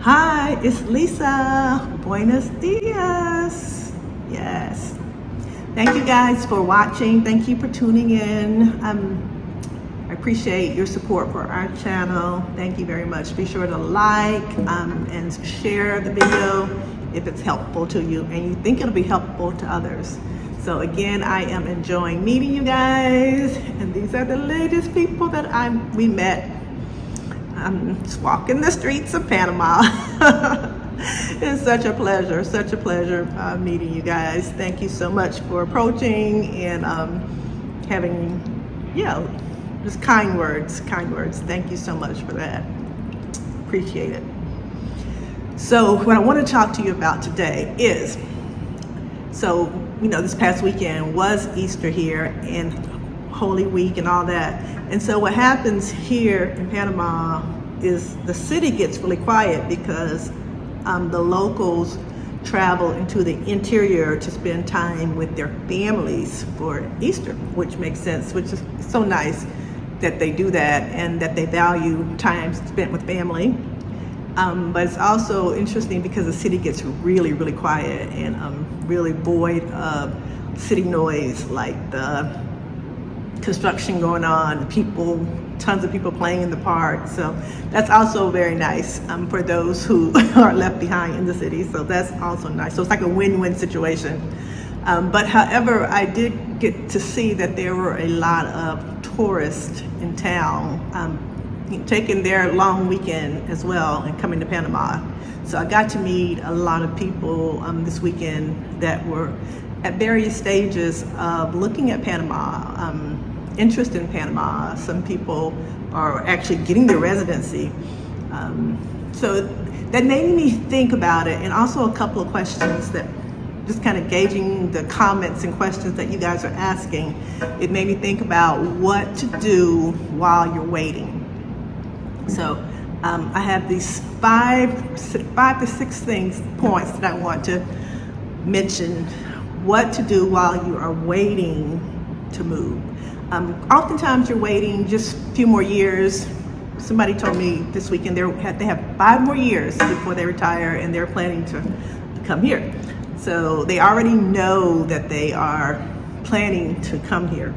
Hi, it's Lisa. Buenos dias. Yes. Thank you guys for watching. Thank you for tuning in. I appreciate your support for our channel. Thank you very much. Be sure to like and share the video if it's helpful to you and you think it'll be helpful to others. So again, I am enjoying meeting you guys, and these are the latest people that we met. I'm just walking the streets of Panama. It's such a pleasure meeting you guys. Thank you so much for approaching and having, just kind words. Thank you so much for that. Appreciate it. So what I want to talk to you about today is, this past weekend was Easter here and Holy Week and all that. And so what happens here in Panama is the city gets really quiet because the locals travel into the interior to spend time with their families for Easter, which makes sense, which is so nice that they do that and that they value time spent with family. But it's also interesting because the city gets really quiet and really void of city noise, like the construction going on, tons of people playing in the park. So that's also very nice for those who are left behind in the city. So that's also nice. So it's like a win-win situation. But however, I did get to see that there were a lot of tourists in town taking their long weekend as well and coming to Panama. So I got to meet a lot of people this weekend that were at various stages of looking at Panama, interest in Panama. Some people are actually getting their residency. So that made me think about it, and also a couple of questions that just kind of gauging the comments and questions that you guys are asking. It made me think about what to do while you're waiting. So I have these five to six points that I want to mention. What to do while you are waiting to move. Oftentimes you're waiting just a few more years. Somebody told me this weekend they have 5 more years before they retire, and they're planning to come here. So they already know that they are planning to come here.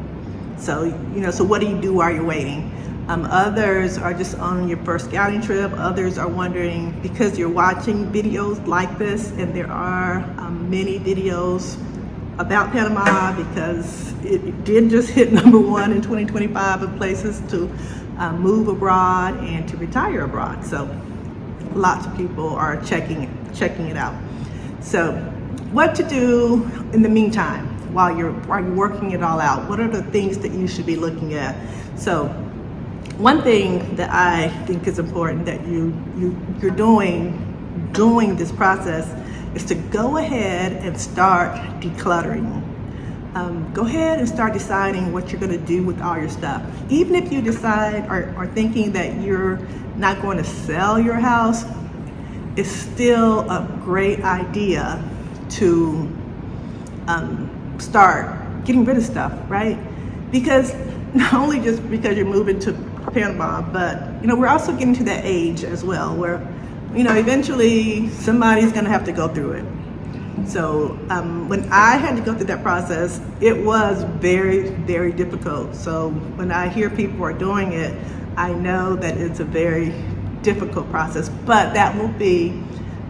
So so what do you do while you're waiting? Others are just on your first scouting trip. Others are wondering, because you're watching videos like this, and there are many videos about Panama, because it did just hit #1 in 2025 of places to move abroad and to retire abroad. So lots of people are checking it out. So what to do in the meantime while you're working it all out? What are the things that you should be looking at? So one thing that I think is important that you're doing this process is to go ahead and start decluttering. Go ahead and start deciding what you're going to do with all your stuff. Even if you decide or are thinking that you're not going to sell your house, it's still a great idea to start getting rid of stuff, right? Because not only just because you're moving to Panama, but we're also getting to that age as well where eventually somebody's going to have to go through it. So when I had to go through that process, it was very difficult. So when I hear people are doing it, I know that it's a very difficult process, but that will be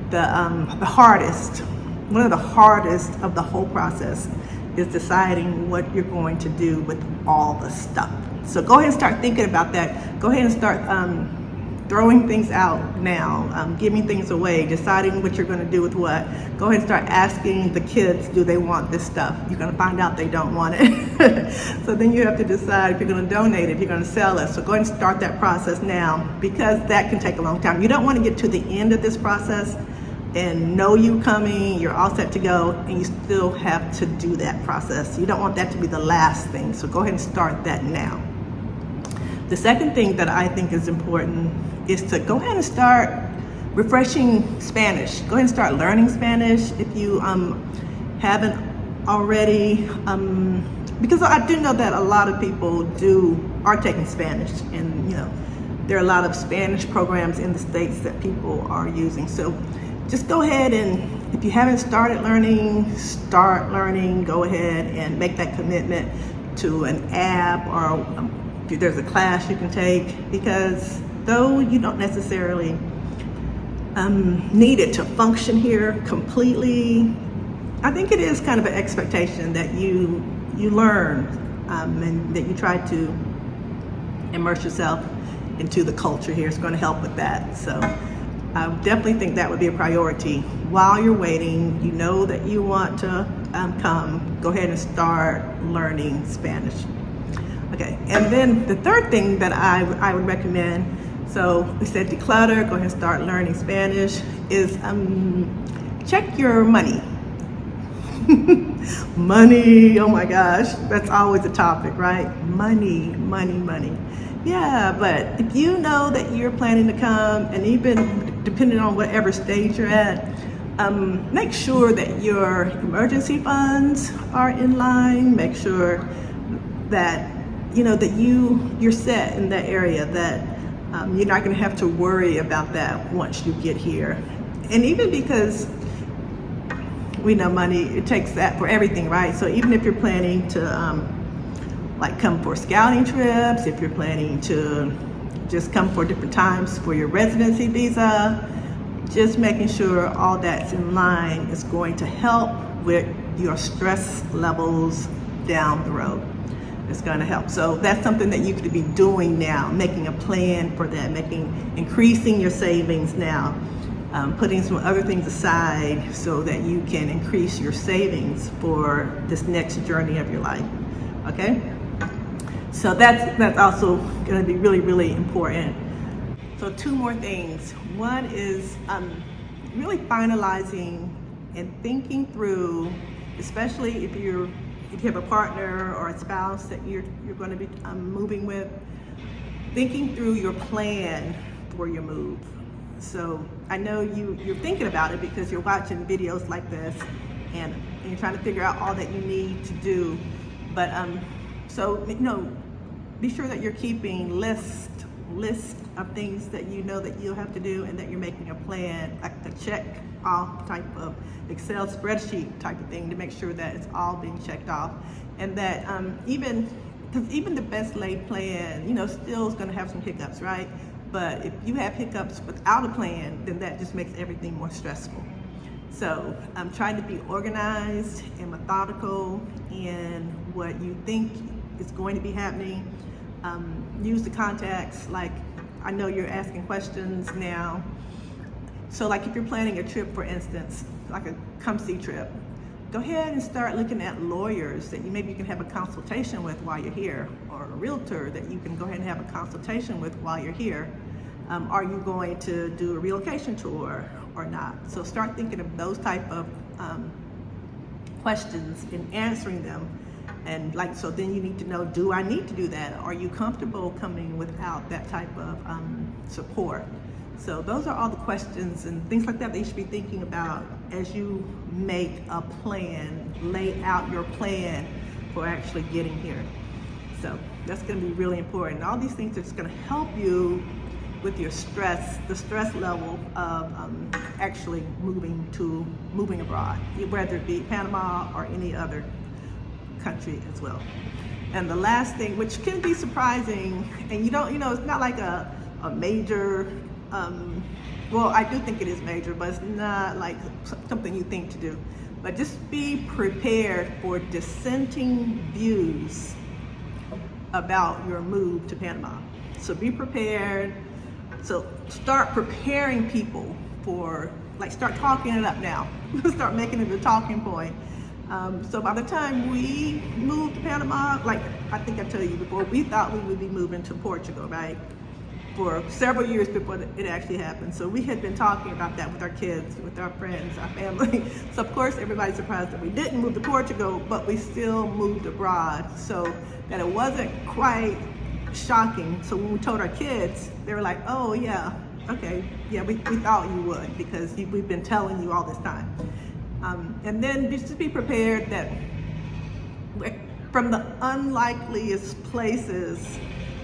the hardest. One of the hardest of the whole process is deciding what you're going to do with all the stuff. So go ahead and start thinking about that. Go ahead and start throwing things out now, giving things away, deciding what you're going to do with what. Go ahead and start asking the kids, do they want this stuff? You're going to find out they don't want it. So then you have to decide if you're going to donate it, if you're going to sell it. So go ahead and start that process now, because that can take a long time. You don't want to get to the end of this process and know you coming, you're all set to go, and you still have to do that process. You don't want that to be the last thing. So go ahead and start that now. The second thing that I think is important is to go ahead and start refreshing Spanish. Go ahead and start learning Spanish if you haven't already, because I do know that a lot of people are taking Spanish, and there are a lot of Spanish programs in the States that people are using. So just go ahead and, if you haven't started learning, start learning. Go ahead and make that commitment to an app, or if there's a class you can take, because though you don't necessarily need it to function here completely, I think it is kind of an expectation that you learn and that you try to immerse yourself into the culture here. It's going to help with that. So I definitely think that would be a priority. While you're waiting, you know that you want to come, go ahead and start learning Spanish. Okay, and then the third thing that I would recommend, so we said declutter, go ahead and start learning Spanish, is check your money. Money, oh my gosh, that's always a topic, right? Money, money, money. Yeah, but if you know that you're planning to come, and even depending on whatever stage you're at, make sure that your emergency funds are in line. Make sure that that you're set in that area, that you're not going to have to worry about that once you get here. And even because we know money, it takes that for everything, right? So even if you're planning to like come for scouting trips, if you're planning to just come for different times for your residency visa, just making sure all that's in line is going to help with your stress levels down the road. It's going to help. So that's something that you could be doing now, making a plan for that, increasing your savings now, putting some other things aside so that you can increase your savings for this next journey of your life. Okay? So that's also going to be really, really important. So 2 more things. One is really finalizing and thinking through, especially if you have a partner or a spouse that you're going to be moving with, thinking through your plan for your move. So I know you're thinking about it because you're watching videos like this and you're trying to figure out all that you need to do. But so be sure that you're keeping list of things that you know that you'll have to do, and that you're making a plan, like a check off type of Excel spreadsheet type of thing, to make sure that it's all being checked off. And that even the best laid plan, still is going to have some hiccups, right? But if you have hiccups without a plan, then that just makes everything more stressful. So I'm trying to be organized and methodical in what you think is going to be happening. Use the contacts, like I know you're asking questions now. So like if you're planning a trip, for instance, like a come see trip, go ahead and start looking at lawyers that maybe you can have a consultation with while you're here, or a realtor that you can go ahead and have a consultation with while you're here. Are you going to do a relocation tour or not? So start thinking of those type of questions and answering them. And so then you need to know, do I need to do that? Are you comfortable coming without that type of support? So those are all the questions and things like that you should be thinking about as you make a plan, lay out your plan for actually getting here. So that's going to be really important. All these things are just going to help you with your stress, the stress level of actually moving abroad, whether it be Panama or any other country as well. And the last thing, which can be surprising, and it's not like a major, well, I do think it is major, but it's not like something you think to do. But just be prepared for dissenting views about your move to Panama. So be prepared. So start preparing people for, start talking it up now. Start making it a talking point. So by the time we moved to Panama, I think I told you before, we thought we would be moving to Portugal, right? For several years before it actually happened. So we had been talking about that with our kids, with our friends, our family. So of course everybody's surprised that we didn't move to Portugal, but we still moved abroad. So that it wasn't quite shocking. So when we told our kids, they were like, oh yeah, okay, yeah, we thought you would, because we've been telling you all this time. And then just be prepared that from the unlikeliest places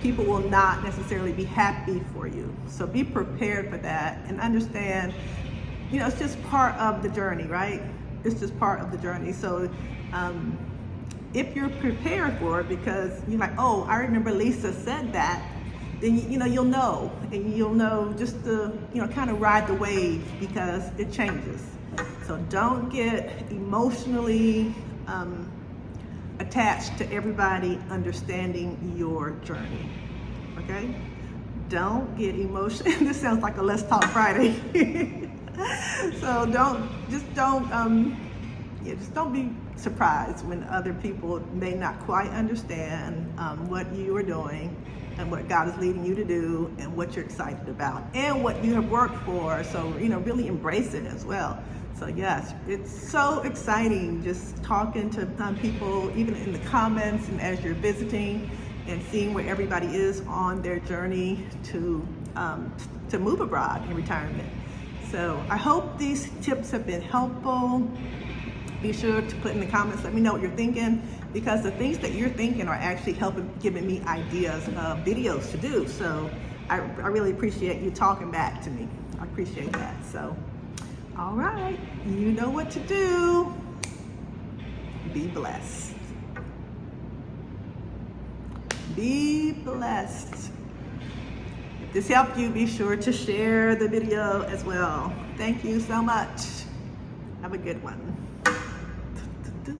people will not necessarily be happy for you. So be prepared for that and understand, you know, it's just part of the journey, right? It's just part of the journey. So if you're prepared for it, because you're like, oh, I remember Lisa said that, then you know, you'll know, and you'll know just to, you know, kind of ride the wave, because it changes. So don't get emotionally attached to everybody understanding your journey, okay? Don't get emotional. This sounds like a Let's Talk Friday. So just don't be surprised when other people may not quite understand what you are doing and what God is leading you to do and what you're excited about and what you have worked for. So, you know, really embrace it as well. So yes, it's so exciting just talking to people, even in the comments and as you're visiting, and seeing where everybody is on their journey to move abroad in retirement. So I hope these tips have been helpful. Be sure to put in the comments, let me know what you're thinking, because the things that you're thinking are actually giving me ideas of videos to do. So I really appreciate you talking back to me. I appreciate that. So, all right, you know what to do. Be blessed. Be blessed. If this helped you, be sure to share the video as well. Thank you so much. Have a good one.